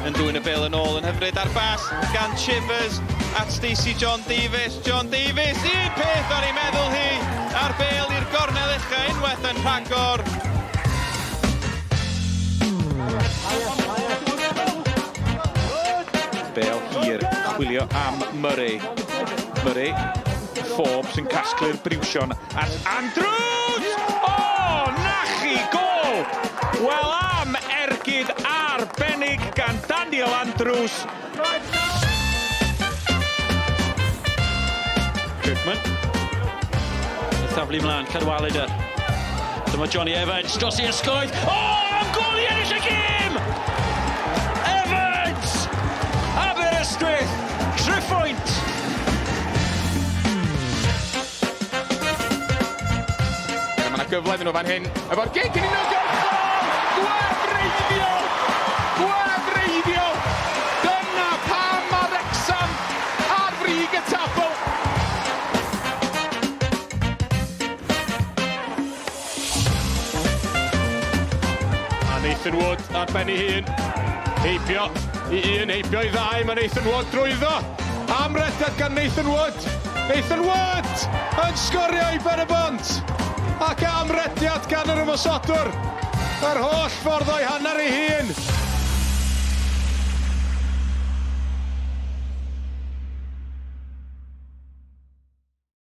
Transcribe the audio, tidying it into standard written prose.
yn dwy'n y bel yn ôl yn hyfryd ar bas gan Chivers at Stacey John Davies. John Davies, un peth ar ei meddwl hi ar bel i'r gornel ucha, unwaith yn rhagor. Bel hir, chwilio am Murray. Murray, Forbes yn casglu'r briwsion at Andrews! O, nachi gol! Wel am ergyd arbennig gan Daniel Andrews. Kirkman. Thaflu mlaen, Cadwaladr. Dyma Johnny Evans, dros i ysgoedd. O, am gol i ennill y gêm! Evans! Aberystwyth, Treffynnon. Mae yna gyfle iddyn nhw fan hyn, efo'r gig yn un o'r gwefreiddiol! Gwefreiddiol! Dyna pam mae Wrexham ar frig y tabl! A Nathan Wood ar ben ei hun. Heibio i un, heibio i ddau, mae Nathan Wood drwyddo. Amrediad gan Nathan Wood. Nathan Wood yn sgorio i Pen-y-bont. Ac amrediad gan yr ymosodwr. Yr holl ffordd o'i hanner ei hun.